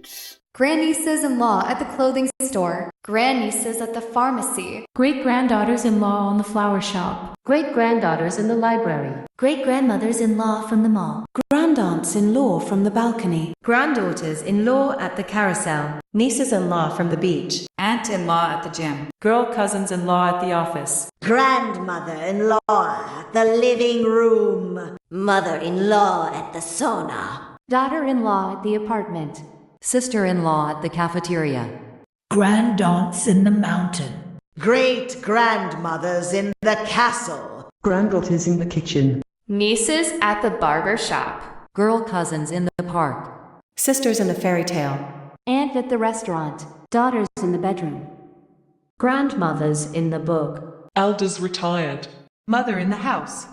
boots. Grandnieces-in-law at the clothing store. Grandnieces at the pharmacy. Great-granddaughters-in-law on the flower shop. Great-granddaughters in the library. Great-grandmothers-in-law from the mall. Grandaunts-in-law from the balcony. Granddaughters-in-law at the carousel. Nieces-in-law from the beach. Aunt-in-law at the gym. Girl cousins-in-law at the office. Grandmother-in-law at the living room. Mother-in-law at the sauna. Daughter-in-law at the apartment. Sister-in-law at the cafeteria. Grandaunts in the mountain. Great-grandmothers in the castle. Granddaughters in the kitchen. Nieces at the barber shop. Girl cousins in the park. Sisters in the fairy tale. Aunt at the restaurant. Daughters in the bedroom. Grandmothers in the book. Elders retired. Mother in the house.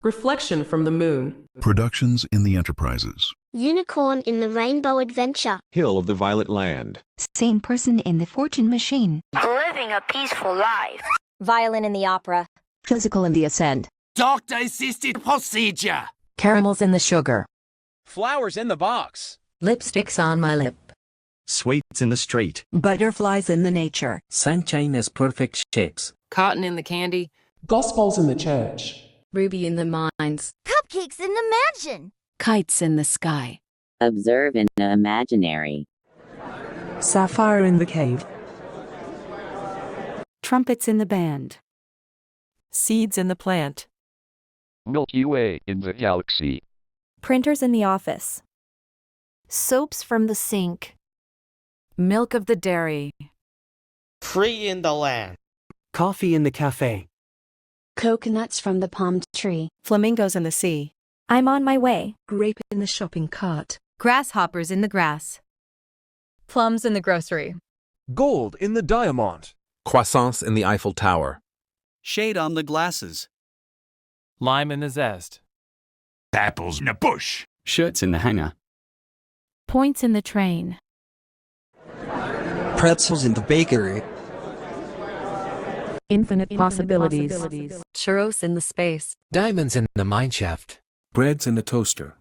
Reflection from the moon. Productions in the Enterprises. Unicorn in the Rainbow Adventure. Hill of the Violet Land. Same person in the Fortune Machine. Living a Peaceful Life. Violin in the Opera. Physical in the Ascent. Doctor-assisted procedure. Caramels in the Sugar. Flowers in the Box. Lipsticks on my lip. Sweets in the Street. Butterflies in the Nature. Sunshine as perfect shapes. Cotton in the candy. Gospels in the church. Ruby in the mines. Cupcakes in the mansion. Kites in the sky. Observe in the imaginary. Sapphire in the cave. Trumpets in the band. Seeds in the plant. Milky Way in the galaxy. Printers in the office. Soaps from the sink. Milk of the dairy. Free in the land. Coffee in the cafe. Coconuts from the palm tree. Flamingos in the sea. I'm on my way. Grape in the shopping cart. Grasshoppers in the grass. Plums in the grocery. Gold in the diamond. Croissants in the Eiffel Tower. Shade on the glasses. Lime in the zest. Apples in the bush. Shirts in the hanger. Points in the train. Pretzels in the bakery. Infinite possibilities. Churros in the space. Diamonds in the mineshaft. Breads in the toaster.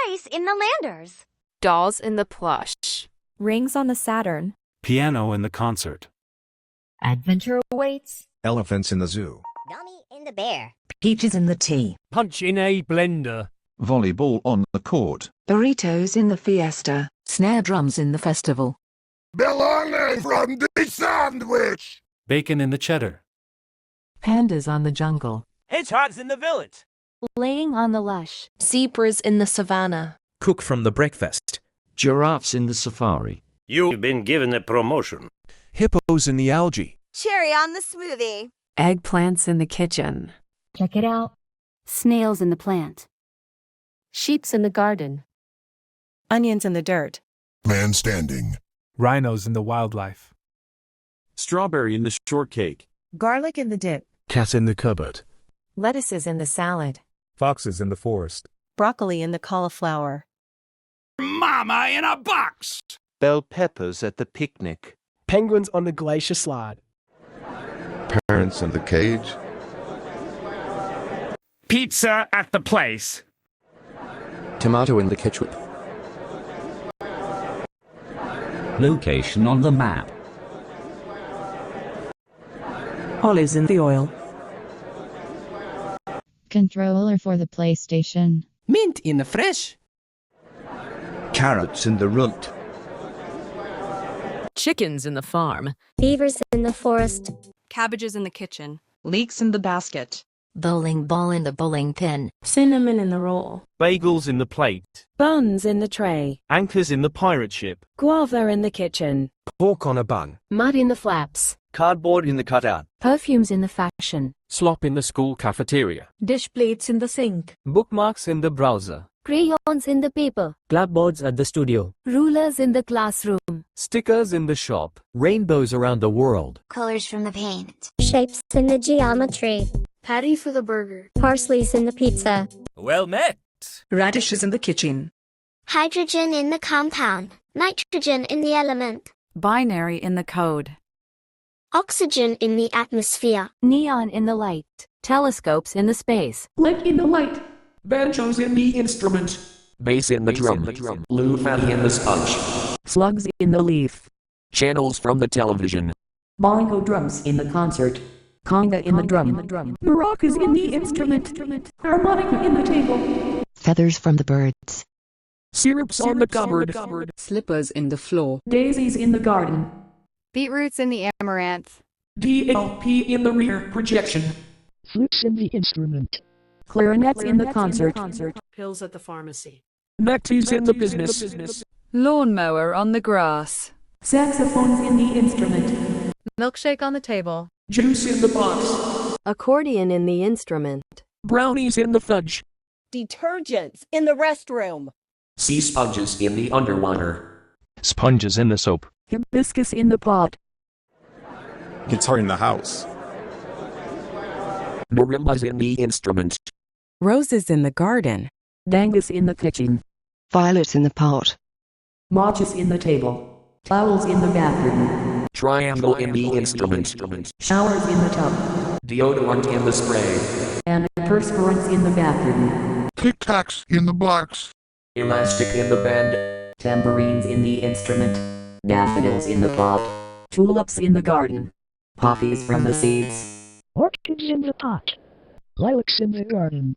Ice in the Landers. Dolls in the plush. Rings on the Saturn. Piano in the concert. Adventure awaits. Elephants in the zoo. Dummy in the Bear. Peaches in the tea. Punch in a blender. Volleyball on the court. Burritos in the fiesta. Snare drums in the festival. Bologna from the sandwich. Bacon in the cheddar. Pandas on the jungle. Hedgehogs in the village. Laying on the lush. Zebras in the savannah. Cook from the breakfast. Giraffes in the safari. You've been given a promotion. Hippos in the algae. Cherry on the smoothie. Eggplants in the kitchen. Check it out. Snails in the plant. Sheeps in the garden. Onions in the dirt. Man standing. Rhinos in the wildlife. Strawberry in the shortcake. Garlic in the dip. Cat in the cupboard. Lettuces in the salad. Foxes in the forest. Broccoli in the cauliflower. Mama in a box. Bell peppers at the picnic. Penguins on the glacier slide. Parents in the cage. Pizza at the place. Tomato in the ketchup. Location on the map. Olives in the oil. Controller for the PlayStation. Mint in the fresh. Carrots in the root. Chickens in the farm. Beavers in the forest. Cabbages in the kitchen. Leeks in the basket. Bowling ball in the bowling pin. Cinnamon in the roll. Bagels in the plate. Buns in the tray. Anchors in the pirate ship. Guava in the kitchen. Pork on a bun. Mud in the flaps. Cardboard in the cutout. Perfumes in the fashion. Slop in the school cafeteria. Dish plates in the sink. Bookmarks in the browser. Crayons in the paper. Clapboards at the studio. Rulers in the classroom. Stickers in the shop. Rainbows around the world. Colors from the paint. Shapes in the geometry. Patty for the burger. Parsley's in the pizza. Well met. Radishes in the kitchen. Hydrogen in the compound. Nitrogen in the element. Binary in the code. Oxygen in the atmosphere. Neon in the light. Telescopes in the space. Light in the light. Banjos in the instrument. Bass in the drum. Loofah in the sponge. Slugs in the leaf. Channels from the television. Bongo drums in the concert. Conga in the drum. Maracas in the instrument. Harmonica in the table. Feathers from the birds. Syrups on the cupboard. Slippers in the floor. Daisies in the garden. Beetroots in the amaranth. DLP in the rear projection. Flutes in the instrument. Clarinets in the concert. Pills at the pharmacy. Necties in the business. Lawnmower on the grass. Saxophones in the instrument. Milkshake on the table. Juice in the box. Accordion in the instrument. Brownies in the fudge. Detergents in the restroom. Sea sponges in the underwater. Sponges in the soap. Hibiscus in the pot. Guitar in the house. Marimbas in the instrument. Roses in the garden. Dangus in the kitchen. Violets in the pot. Matches in the table. Towels in the bathroom. Triangle in the instrument. Showers in the tub. Deodorant in the spray. And perspirants in the bathroom. Tic Tacs in the box. Elastic in the band. Tambourines in the instrument. Daffodils in the pot. Tulips in the garden. Poppies from the seeds. Orchids in the pot. Lilacs in the garden.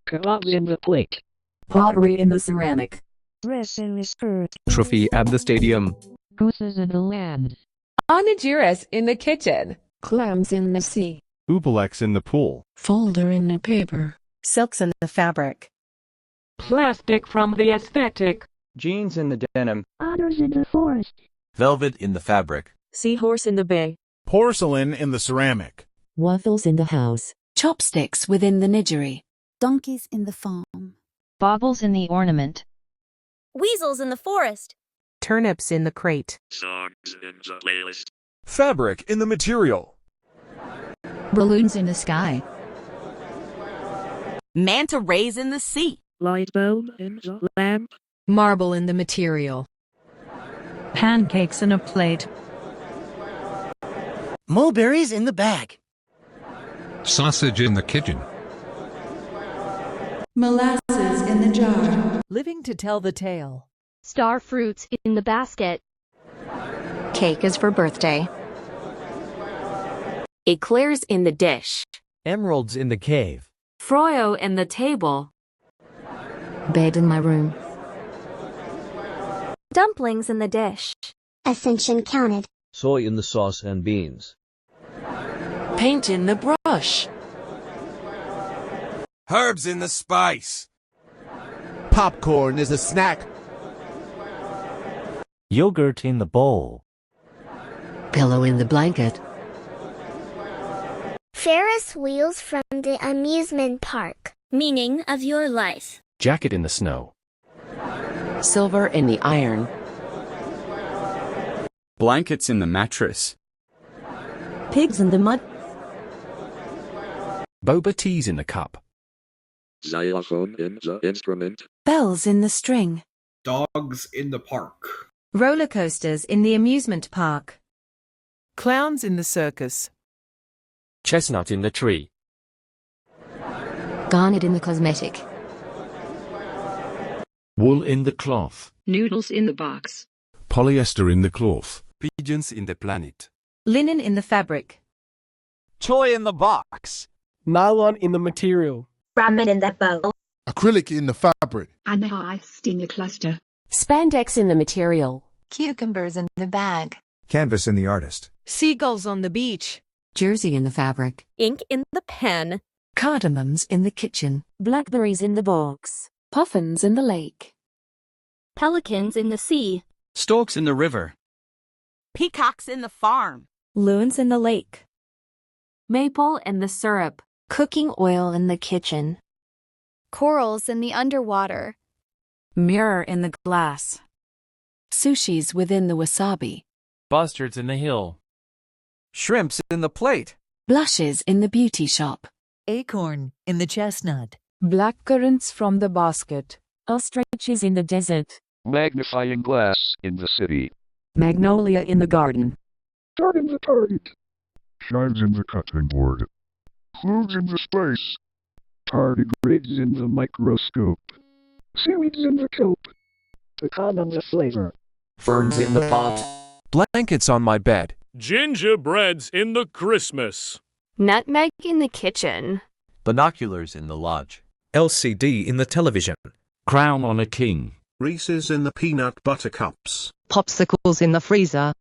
Kebabs in the plate. Pottery in the ceramic. Dress in the skirt. Trophy at the stadium. Gooses in the land. Onigiris in the kitchen. Clams in the sea. Ubalex in the pool. Folder in the paper. Silks in the fabric. Plastic from the aesthetic. Jeans in the denim. Otters in the forest. Velvet in the fabric. Seahorse in the bay. Porcelain in the ceramic. Waffles in the house. Chopsticks within the nidgery. Donkeys in the farm. Baubles in the ornament. Weasels in the forest. Turnips in the crate. Songs in the playlist. Fabric in the material. Balloons in the sky. Manta rays in the sea. Light bulb in the lamp. Marble in the material. Pancakes in a plate. Mulberries in the bag. Sausage in the kitchen. Molasses in the jar. Living to tell the tale. Star fruits in the basket. Cake is for birthday. Eclairs in the dish. Emeralds in the cave. Froyo in the table. Bed in my room. Dumplings in the dish. Ascension counted. Soy in the sauce and beans. Paint in the brush. Herbs in the spice. Popcorn is a snack. Yogurt in the bowl. Pillow in the blanket. Ferris wheels from the amusement park. Meaning of your life. Jacket in the snow. Silver in the iron. Blankets in the mattress. Pigs in the mud. Boba teas in the cup. Xylophone in the instrument. Bells in the string. Dogs in the park. Roller coasters in the amusement park. Clowns in the circus. Chestnut in the tree. Garnet in the cosmetic. Wool in the cloth. Noodles in the box. Polyester in the cloth. Pigeons in the planet. Linen in the fabric. Toy in the box. Nylon in the material. Ramen in the bowl. Acrylic in the fabric. Amethyst in the cluster. Spandex in the material. Cucumbers in the bag. Canvas in the artist. Seagulls on the beach. Jersey in the fabric. Ink in the pen. Cardamoms in the kitchen. Blackberries in the box. Puffins in the lake. Pelicans in the sea. Storks in the river. Peacocks in the farm. Loons in the lake. Maple in the syrup. Cooking oil in the kitchen. Corals in the underwater. Mirror in the glass. Sushis within the wasabi. Bustards in the hill. Shrimps in the plate. Blushes in the beauty shop. Acorn in the chestnut. Blackcurrants from the basket. Ostriches in the desert. Magnifying glass in the city. Magnolia in the garden. Dirt in the target. Shines in the cutting board. Fluids in the space. Tardigrades in the microscope. Seaweeds in the coop. Pecan on the flavor. Ferns in the pot. Blankets on my bed. Gingerbread's in the Christmas. Nutmeg in the kitchen. Binoculars in the lodge. LCD in the television. Crown on a king. Reese's in the peanut butter cups. Popsicles in the freezer.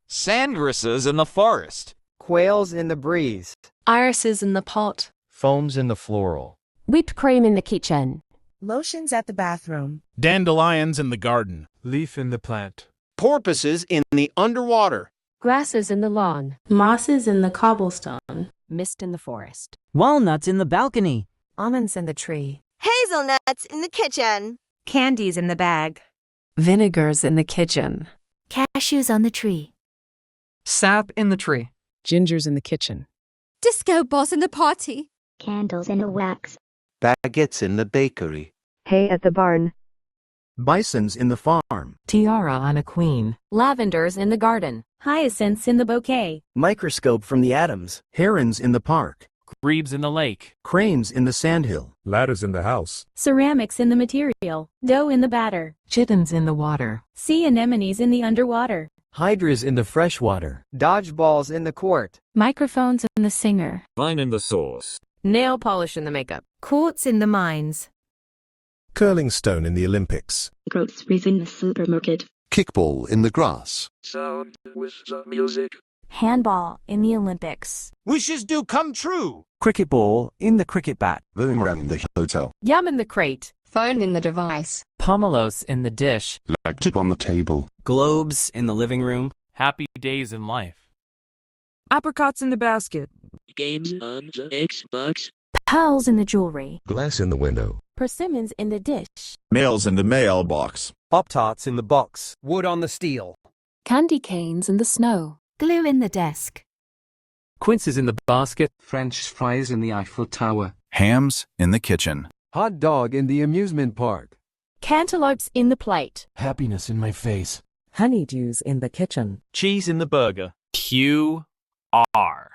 Sandresses in the forest. Quails in the breeze. Irises in the pot. Foams in the floral. Whipped cream in the kitchen. Lotions at the bathroom. Dandelions in the garden. Leaf in the plant. Porpoises in the underwater. Grasses in the lawn. Mosses in the cobblestone. Mist in the forest. Walnuts in the balcony. Almonds in the tree. Hazelnuts in the kitchen. Candies in the bag. Vinegars in the kitchen. Cashews on the tree. Sap in the tree. Gingers in the kitchen. Disco balls in the party. Candles in the wax. Baguettes in the bakery. Hay at the barn. Bisons in the farm. Tiara on a queen. Lavenders in the garden. Hyacinths in the bouquet. Microscope from the atoms. Herons in the park. Grebes in the lake. Cranes in the sandhill. Ladders in the house. Ceramics in the material. Dough in the batter. Chittens in the water. Sea anemones in the underwater. Hydras in the freshwater. Dodgeballs in the court. Microphones in the singer. Wine in the sauce. Nail polish in the makeup. Quartz in the mines. Curling stone in the Olympics. Groceries in the supermarket. Kickball in the grass. Sound with the music. Handball in the Olympics. Wishes do come true. Cricket ball in the cricket bat. Boomerang in the hotel. Yum in the crate. Phone in the device. Pomelos in the dish. Lactic on the table. Globes in the living room. Happy days in life. Apricots in the basket. Games on the Xbox. Pearls in the jewelry. Glass in the window. Persimmons in the dish. Mails in the mailbox. Pop-Tarts in the box. Wood on the steel. Candy canes in the snow. Glue in the desk. Quinces in the basket. French fries in the Eiffel Tower. Hams in the kitchen. Hot dog in the amusement park. Cantaloupes in the plate. Happiness in my face. Honeydews in the kitchen. Cheese in the burger. QR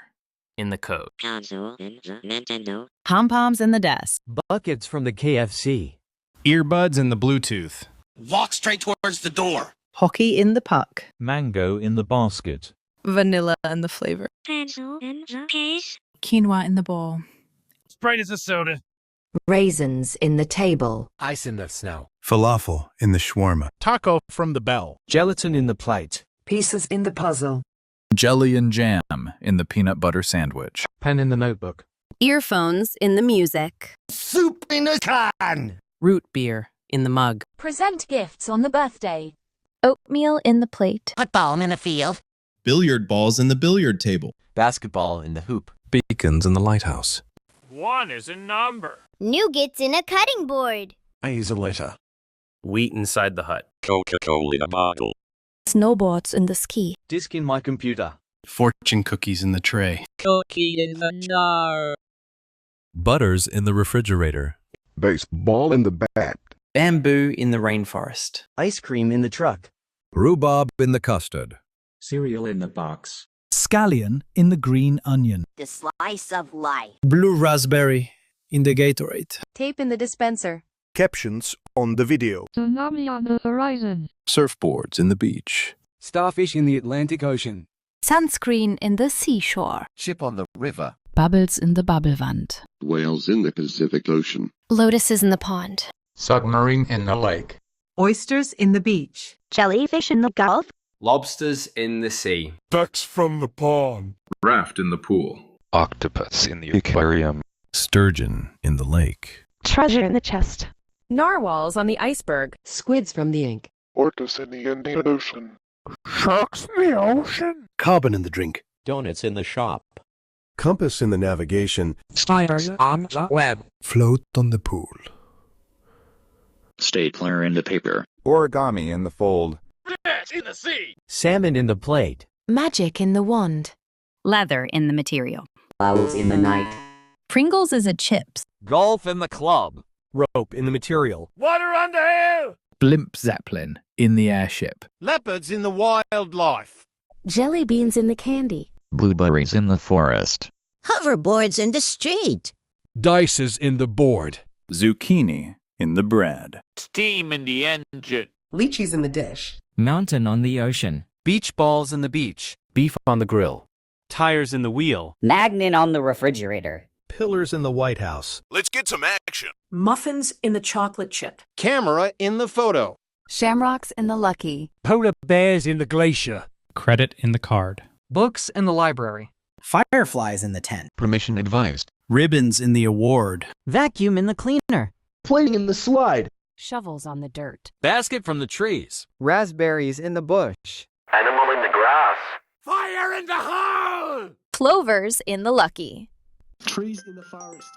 in the code. Console in the Nintendo. Pom-poms in the desk. Buckets from the KFC. Earbuds in the Bluetooth. Walk straight towards the door. Hockey in the puck. Mango in the basket. Vanilla in the flavor. Pencil in the case. Quinoa in the bowl. Sprite as a soda. Raisins in the table. Ice in the snow. Falafel in the shawarma. Taco from the bell. Gelatin in the plate. Pieces in the puzzle. Jelly and jam in the peanut butter sandwich. Pen in the notebook. Earphones in the music. Soup in a can. Root beer in the mug. Present gifts on the birthday. Oatmeal in the plate. Football in a field. Billiard balls in the billiard table. Basketball in the hoop. Beacons in the lighthouse. 1 is a number. Nougats in a cutting board. Azaletta. Wheat inside the hut. Coca-Cola in a bottle. Snowboards in the ski. Disc in my computer. Fortune cookies in the tray. Cookie in the jar. Butters in the refrigerator. Baseball in the bat. Bamboo in the rainforest. Ice cream in the truck. Rhubarb in the custard. Cereal in the box. Scallion in the green onion. The slice of life. Blue raspberry in the Gatorade. Tape in the dispenser. Captions on the video. Tsunami on the horizon. Surfboards in the beach. Starfish in the Atlantic Ocean. Sunscreen in the seashore. Ship on the river. Bubbles in the bubblewand. Whales in the Pacific Ocean. Lotuses in the pond. Submarine in the lake. Oysters in the beach. Jellyfish in the Gulf. Lobsters in the sea. Ducks from the pond. Raft in the pool. Octopus in the aquarium. Sturgeon in the lake. Treasure in the chest. Narwhals on the iceberg. Squids from the ink. Orcas in the Indian Ocean. Sharks in the ocean. Carbon in the drink. Donuts in the shop. Compass in the navigation. Spiders on the web. Float on the pool. Stapler in the paper. Origami in the fold. Fish in the sea. Salmon in the plate. Magic in the wand. Leather in the material. Owls in the night. Pringles is a chips. Golf in the club. Rope in the material. Water on the hill. Blimp Zeppelin in the airship. Leopards in the wildlife. Jelly beans in the candy. Blueberries in the forest. Hoverboards in the street. Dices in the board. Zucchini in the bread. Steam in the engine. Lychees in the dish. Mountain on the ocean. Beach balls in the beach. Beef on the grill. Tires in the wheel. Magnet on the refrigerator. Pillars in the White House. Let's get some action. Muffins in the chocolate chip. Camera in the photo. Shamrocks in the lucky. Polar bears in the glacier. Credit in the card. Books in the library. Fireflies in the tent. Permission advised. Ribbons in the award. Vacuum in the cleaner. Playing in the slide. Shovels on the dirt. Basket from the trees. Raspberries in the bush. Animal in the grass. Fire in the hole! Clovers in the lucky. Trees in the forest.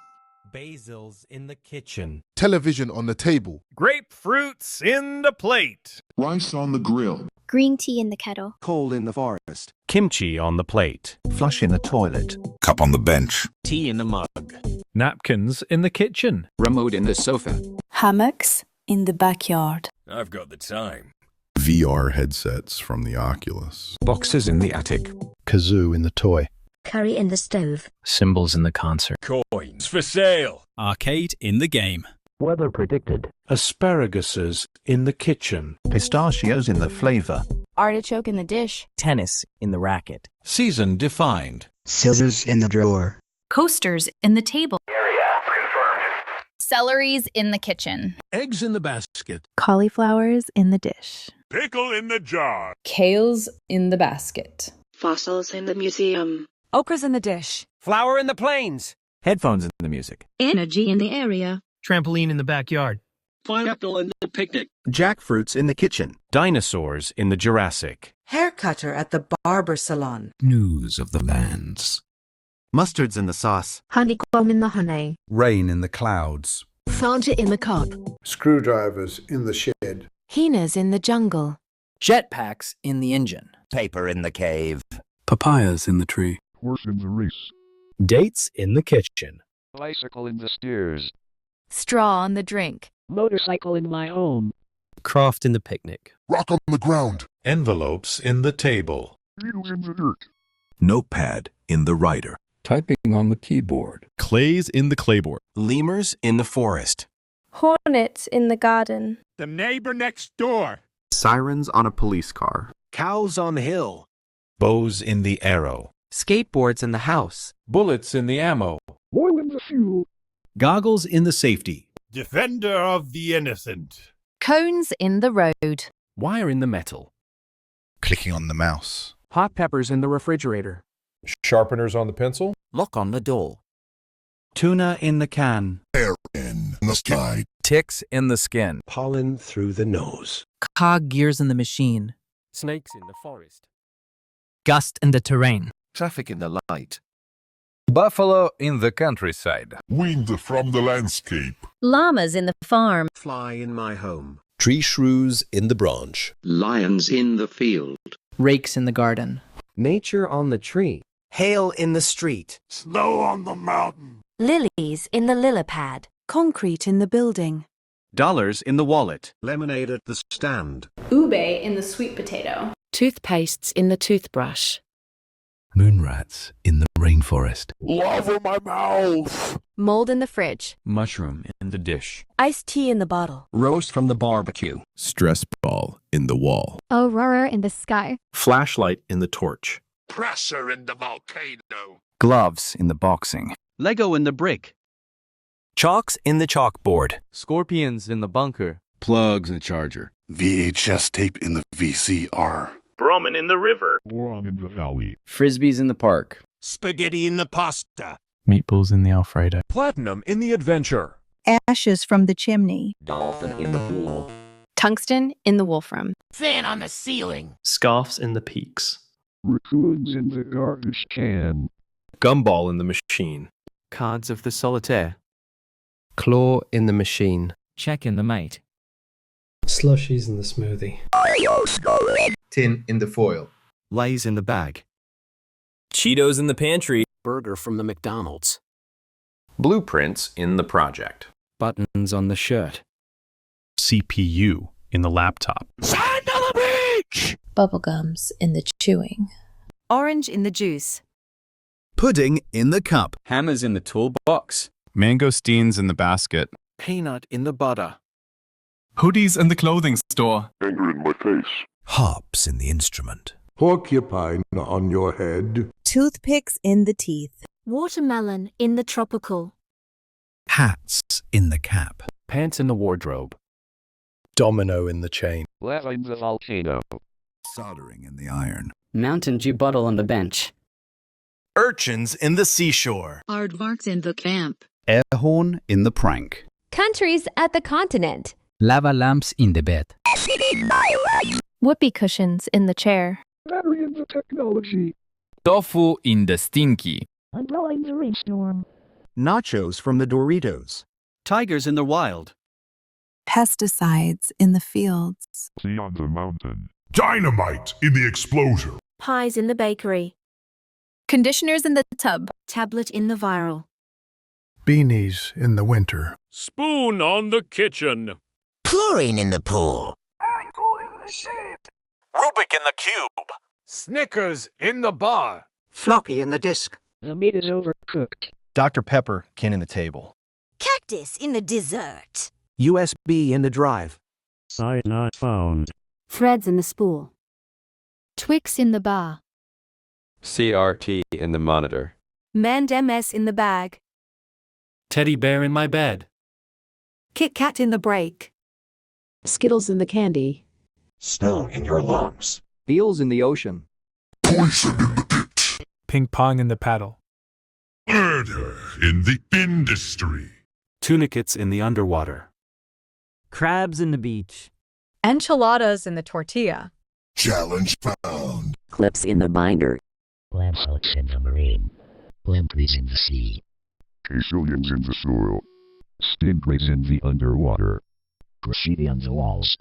Basils in the kitchen. Television on the table. Grapefruits in the plate. Rice on the grill. Green tea in the kettle. Coal in the forest. Kimchi on the plate. Flush in the toilet. Cup on the bench. Tea in the mug. Napkins in the kitchen. Remote in the sofa. Hammocks in the backyard. I've got the time. VR headsets from the Oculus. Boxes in the attic. Kazoo in the toy. Curry in the stove. Symbols in the concert. Coins for sale. Arcade in the game. Weather predicted. Asparaguses in the kitchen. Pistachios in the flavor. Artichoke in the dish. Tennis in the racket. Season defined. Scissors in the drawer. Coasters in the table. Area confirmed. Celeries in the kitchen. Eggs in the basket. Cauliflowers in the dish. Pickle in the jar. Kales in the basket. Fossils in the museum. Okras in the dish. Flower in the plains. Headphones in the music. Energy in the area. Trampoline in the backyard. Pineapple in the picnic. Jackfruits in the kitchen. Dinosaurs in the Jurassic. Hair cutter at the barber salon. News of the lands. Mustards in the sauce. Honeycomb in the honey. Rain in the clouds. Fanta in the cup. Screwdrivers in the shed. Hyenas in the jungle. Jetpacks in the engine. Paper in the cave. Papayas in the tree. Horse in the race. Dates in the kitchen. Bicycle in the stairs. Straw on the drink. Motorcycle in my home. Craft in the picnic. Rock on the ground. Envelopes in the table. Needles in the dirt. Notepad in the writer. Typing on the keyboard. Clays in the clayboard. Lemurs in the forest. Hornets in the garden. The neighbor next door. Sirens on a police car. Cows on the hill. Bows in the arrow. Skateboards in the house. Bullets in the ammo. Oil in the fuel. Goggles in the safety. Defender of the innocent. Cones in the road. Wire in the metal. Clicking on the mouse. Hot peppers in the refrigerator. Sharpeners on the pencil. Lock on the door. Tuna in the can. Air in the sky. Ticks in the skin. Pollen through the nose. Cog gears in the machine. Snakes in the forest. Gust in the terrain. Traffic in the light. Buffalo in the countryside. Wind from the landscape. Llamas in the farm. Fly in my home. Tree shrews in the branch. Lions in the field. Rakes in the garden. Nature on the tree. Hail in the street. Snow on the mountain. Lilies in the lily-pad. Concrete in the building. Dollars in the wallet. Lemonade at the stand. Ube in the sweet potato. Toothpastes in the toothbrush. Moonrats in the rainforest. Lava my mouth. Mold in the fridge. Mushroom in the dish. Iced tea in the bottle. Roast from the barbecue. Stress ball in the wall. Aurora in the sky. Flashlight in the torch. Pressure in the volcano. Gloves in the boxing. Lego in the brick. Chalks in the chalkboard. Scorpions in the bunker. Plugs in the charger. VHS tape in the VCR. Brahmin in the river. Wrong in the valley. Frisbees in the park. Spaghetti in the pasta. Meatballs in the Alfredo. Platinum in the adventure. Ashes from the chimney. Dolphin in the pool. Tungsten in the wolfram. Fan on the ceiling. Scarfs in the peaks. Raccoons in the garbage can. Gumball in the machine. Cards of the solitaire. Claw in the machine. Check in the mate. Slushies in the smoothie. Tin in the foil. Lays in the bag. Cheetos in the pantry. Burger from the McDonald's. Blueprints in the project. Buttons on the shirt. CPU in the laptop. Sand on the beach. Bubblegums in the chewing. Orange in the juice. Pudding in the cup. Hammers in the toolbox. Mangosteens in the basket. Peanut in the butter. Hoodies in the clothing store. Anger in my face. Harps in the instrument. Porcupine on your head. Toothpicks in the teeth. Watermelon in the tropical. Hats in the cap. Pants in the wardrobe. Domino in the chain. Lava in the volcano. Soldering in the iron. Mountain Dew bottle on the bench. Urchins in the seashore. Aardvarks in the camp. Air horn in the prank. Countries at the continent. Lava lamps in the bed. Whoopee cushions in the chair. Battery in the technology. Tofu in the stinky. Umbrella in the rainstorm. Nachos from the Doritos. Tigers in the wild. Pesticides in the fields. Sea on the mountain. Dynamite in the explosion. Pies in the bakery. Conditioners in the tub. Tablet in the viral. Beanies in the winter. Spoon on the kitchen. Chlorine in the pool. Rubik in the cube. Snickers in the bar. Floppy in the disc. The meat is overcooked. Dr. Pepper can in the table. Cactus in the dessert. USB in the drive. Site not found. Threads in the spool. Twix in the bar. CRT in the monitor. Mand MS in the bag. Teddy bear in my bed. Kit Kat in the break. Skittles in the candy. Snow in your lungs. Eels in the ocean. Poison in the pit. Ping pong in the paddle. Murder in the industry. Tunicates in the underwater. Crabs in the beach. Enchiladas in the tortilla. Challenge found. Clips in the binder. Lampshades in the marine. Lampreys in the sea. Caecilians in the soil. Stingrays in the underwater. Graffiti on the walls.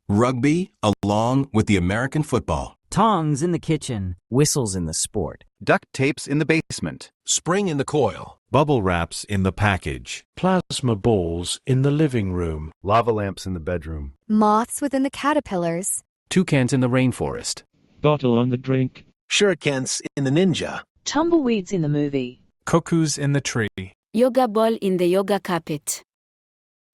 Rugby along with the American football. Tongs in the kitchen. Whistles in the sport. Duct tapes in the basement. Spring in the coil. Bubble wraps in the package. Plasma balls in the living room. Lava lamps in the bedroom. Moths within the caterpillars. Toucans in the rainforest. Bottle on the drink. Shurikens in the ninja. Tumbleweeds in the movie. Cuckoos in the tree. Yoga ball in the yoga carpet.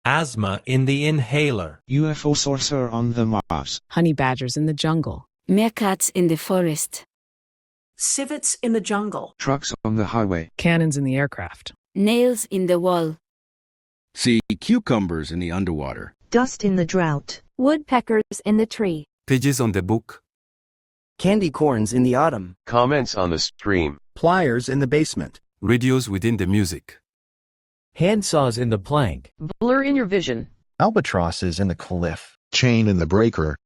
Asthma in the inhaler. UFO sorcerer on the Mars. Honey badgers in the jungle. Meerkats in the forest. Civets in the jungle. Trucks on the highway. Cannons in the aircraft. Nails in the wall. See cucumbers in the underwater. Dust in the drought. Woodpeckers in the tree. Pages on the book. Candy corns in the autumn. Comments on the stream. Pliers in the basement. Radios within the music. Handsaws in the plank. Blur in your vision. Albatrosses in the cliff. Chain in the breaker.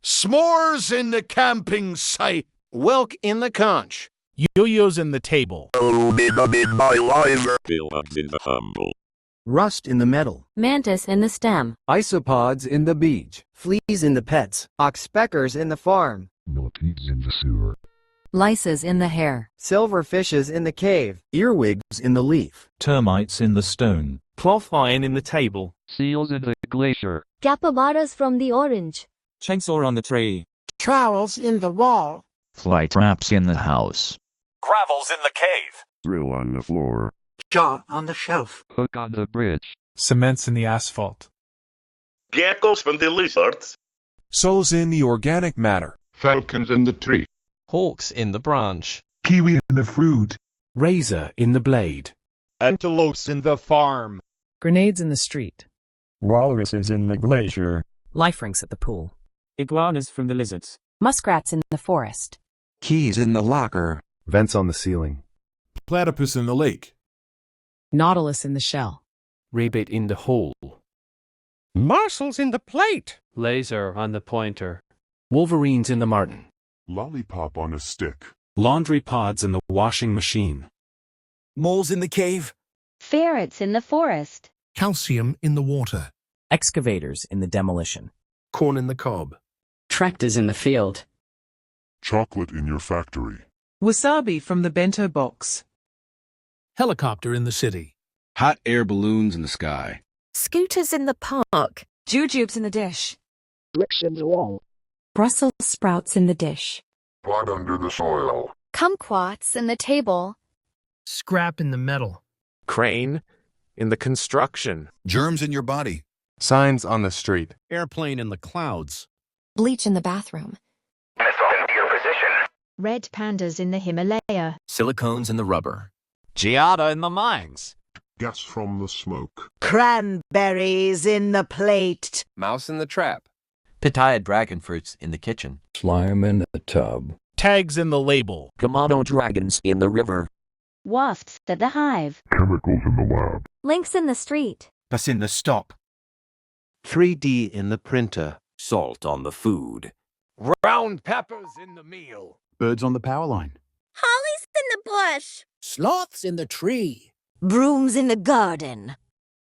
S'mores in the camping site. Welk in the conch. Yo-yos in the table. Bugs in the humble. Rust in the metal. Mantis in the stem. Isopods in the beach. Fleas in the pets. Oxpeckers in the farm. Millipedes in the sewer. Lices in the hair. Silverfishes in the cave. Earwigs in the leaf. Termites in the stone. Cloth iron in the table. Seals in the glacier. Capybaras from the orange. Chainsaw on the tree. Trowels in the wall. Fly traps in the house. Gravels in the cave. Drill on the floor. Jaw on the shelf. Hook on the bridge. Cements in the asphalt. Geckos from the lizards. Souls in the organic matter. Falcons in the tree. Hawks in the branch. Kiwi in the fruit. Razor in the blade. Antelopes in the farm. Grenades in the street. Walruses in the glacier. Life rings at the pool. Iguanas from the lizards. Muskrats in the forest. Keys in the locker. Vents on the ceiling. Platypus in the lake. Nautilus in the shell. Rabbit in the hole. Mussels in the plate. Laser on the pointer. Wolverines in the martin. Lollipop on a stick. Laundry pods in the washing machine. Moles in the cave. Ferrets in the forest. Calcium in the water. Excavators in the demolition. Corn in the cob. Tractors in the field. Chocolate in your factory. Wasabi from the bento box. Helicopter in the city. Hot air balloons in the sky. Scooters in the park. Jujubes in the dish. Bricks in the wall. Brussels sprouts in the dish. Blood under the soil. Kumquats in the table. Scrap in the metal. Crane in the construction. Germs in your body. Signs on the street. Airplane in the clouds. Bleach in the bathroom. Missile into your position. Red pandas in the Himalaya. Silicones in the rubber. Giada in the mines. Gas from the smoke. Cranberries in the plate. Mouse in the trap. Pitaya dragon fruits in the kitchen. Slime in the tub. Tags in the label. Komodo dragons in the river. Wasps at the hive. Chemicals in the lab. Lynx in the street. Bus in the stop. 3D in the printer. Salt on the food. Ground peppers in the meal. Birds on the power line. Hollies in the bush. Sloths in the tree. Brooms in the garden.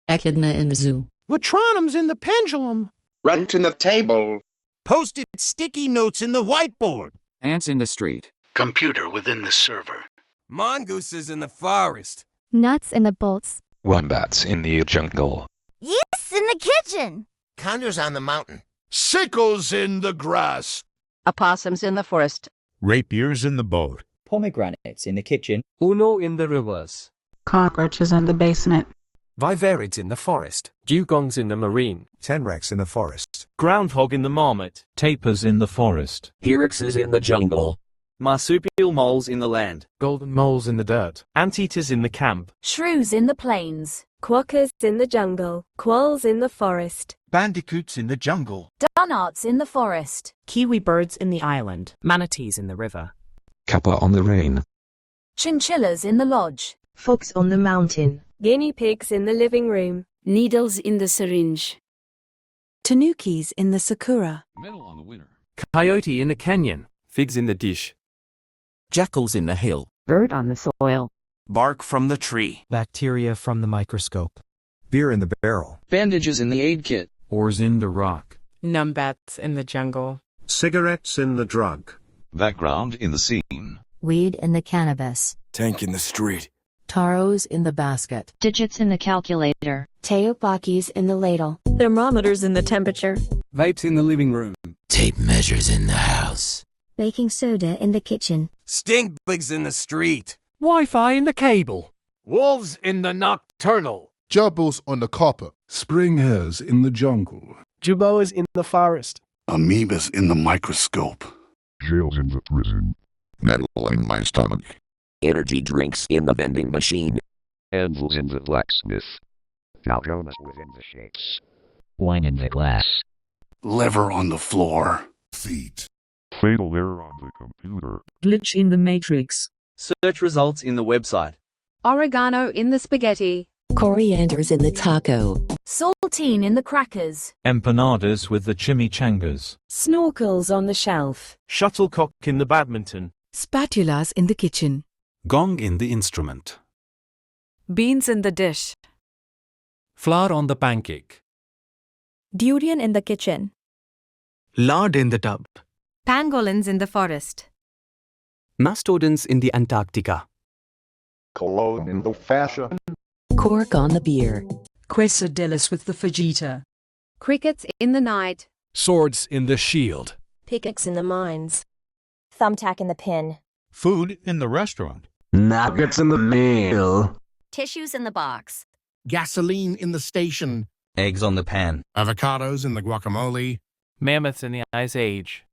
Echidna in the zoo. Latronums in the pendulum. Runt in the table. Posted sticky notes in the whiteboard. Ants in the street. Computer within the server. Mongooses in the forest. Nuts in the bolts. Wombats in the jungle. Yeast in the kitchen. Condors on the mountain. Sickles in the grass. Opossums in the forest. Rapiers in the boat. Pomegranates in the kitchen. Uno in the rivers. Cockroaches in the basement. Viverids in the forest. Dugongs in the marine. Tenrex in the forest. Groundhog in the marmot. Tapirs in the forest. Hyraxes in the jungle. Marsupial moles in the land. Golden moles in the dirt. Anteaters in the camp. Shrews in the plains. Quokkas in the jungle. Quolls in the forest. Bandicoots in the jungle. Dunarts in the forest. Kiwi birds in the island. Manatees in the river. Kappa on the rain. Chinchillas in the lodge. Fox on the mountain. Guinea pigs in the living room. Needles in the syringe. Tanukis in the sakura. Medal on the winner. Coyote in the canyon. Figs in the dish. Jackals in the hill. Bird on the soil. Bark from the tree. Bacteria from the microscope. Beer in the barrel. Bandages in the aid kit. Ores in the rock. Numbats in the jungle. Cigarettes in the drug. Background in the scene. Weed in the cannabis. Tank in the street. Taros in the basket. Digits in the calculator. Teopakis in the ladle. Thermometers in the temperature. Vapes in the living room. Tape measures in the house. Baking soda in the kitchen. Stink bugs in the street. Wi-Fi in the cable. Wolves in the nocturnal. Gerbils on the copper. Spring hares in the jungle. Juboas in the forest. Amoebas in the microscope. Jails in the prison. Metal in my stomach. Energy drinks in the vending machine. Anvils in the blacksmith. Falcones within the shapes. Wine in the glass. Liver on the floor. Feet. Fatal error on the computer. Glitch in the matrix. Search results in the website. Oregano in the spaghetti. Corianders in the taco. Saltine in the crackers. Empanadas with the chimichangas. Snorkels on the shelf. Shuttlecock in the badminton. Spatulas in the kitchen. Gong in the instrument. Beans in the dish. Flour on the pancake. Durian in the kitchen. Lard in the tub. Pangolins in the forest. Mastodons in the Antarctica. Cologne in the fashion. Cork on the beer. Quesadillas with the fajita. Crickets in the night. Swords in the shield. Pickaxe in the mines. Thumbtack in the pin. Food in the restaurant. Nuggets in the meal. Tissues in the box. Gasoline in the station. Eggs on the pan. Avocados in the guacamole. Mammoths in the Ice Age.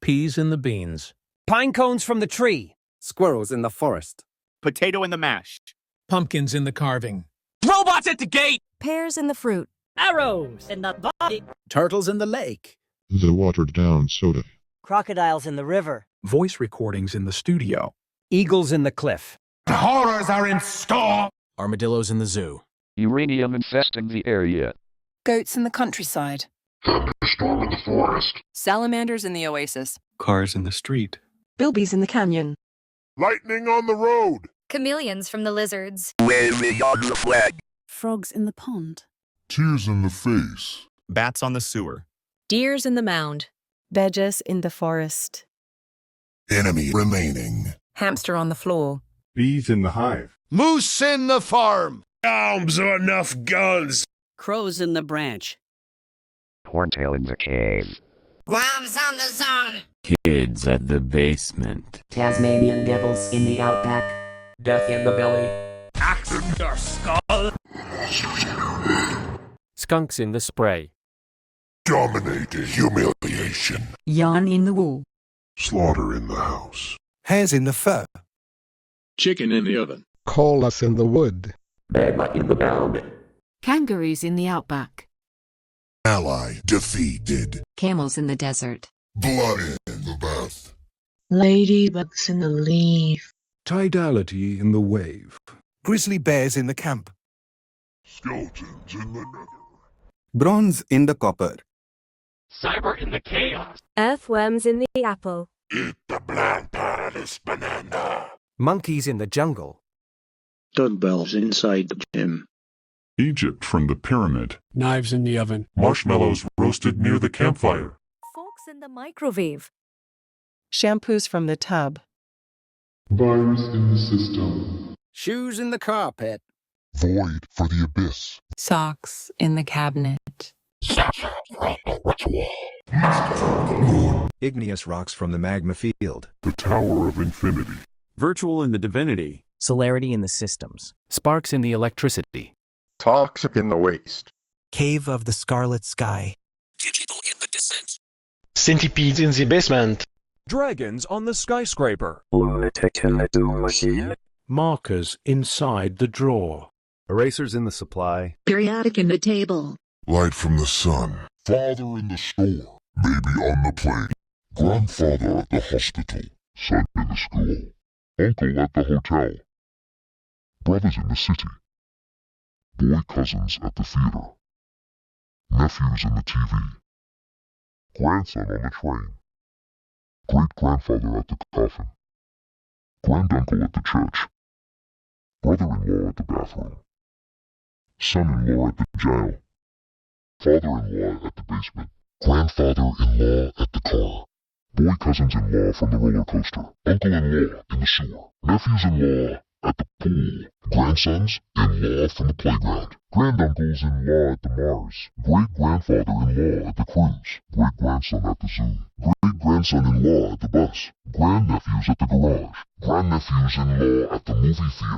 Peas in the beans. Pine cones from the tree. Squirrels in the forest. Potato in the mash. Pumpkins in the carving. Robots at the gate. Pears in the fruit. Arrows in the body. Turtles in the lake. The watered down soda. Crocodiles in the river. Voice recordings in the studio. Eagles in the cliff. The horrors are in store. Armadillos in the zoo. Uranium infesting the area. Goats in the countryside. Thunderstorm in the forest. Salamanders in the oasis. Cars in the street. Bilbies in the canyon. Lightning on the road. Chameleons from the lizards. Waving on the flag. Frogs in the pond. Tears in the face. Bats on the sewer. Deers in the mound. Badgers in the forest. Enemy remaining. Hamster on the floor. Bees in the hive. Moose in the farm. Arms are enough guns. Crows in the branch. Horntail in the cave. Worms on the zone. Kids at the basement. Tasmanian devils in the outback. Death in the belly. Axe in your skull. Skunks in the spray. Dominating humiliation. Yarn in the wool. Slaughter in the house. Hares in the fur. Chicken in the oven. Koalas in the wood. Bear in the ground. Kangaroos in the outback. Ally defeated. Camels in the desert. Blood in the bath. Ladybugs in the leaf. Tidality in the wave. Grizzly bears in the camp. Skeletons in the nether. Bronze in the copper. Cyber in the chaos. Earthworms in the apple. Eat the bland paradise banana. Monkeys in the jungle. Dumbbells inside the gym. Egypt from the pyramid. Knives in the oven. Marshmallows roasted near the campfire. Forks in the microwave. Shampoos from the tub. Virus in the system. Shoes in the carpet. Void for the abyss. Socks in the cabinet. Igneous rocks from the magma field. The Tower of Infinity. Virtual in the divinity. Celerity in the systems. Sparks in the electricity. Toxic in the waste. Cave of the scarlet sky. Digital in the descent. Centipedes in the basement. Dragons on the skyscraper. Lunatic in the doom machine. Markers inside the drawer. Erasers in the supply. Periodic in the table. Light from the sun. Father in the store. Baby on the plane. Grandfather at the hospital. Son in the school. Uncle at the hotel. Brothers in the city. Boy cousins at the theater. Nephews in the TV. Grandson on the train. Great-grandfather at the coffin. Granduncle at the church. Brother-in-law at the bathroom. Son-in-law at the jail. Father-in-law at the basement. Grandfather-in-law at the car. Boy cousins-in-law from the roller coaster. Uncle-in-law in the sewer. Nephews-in-law at the pool. Grandsons-in-law from the playground. Granduncles-in-law at the Mars. Great-grandfather-in-law at the cruise. Great-grandson at the zoo. Great-grandson-in-law at the bus. Grandnephews at the garage. Grandnephews-in-law at the movie theater.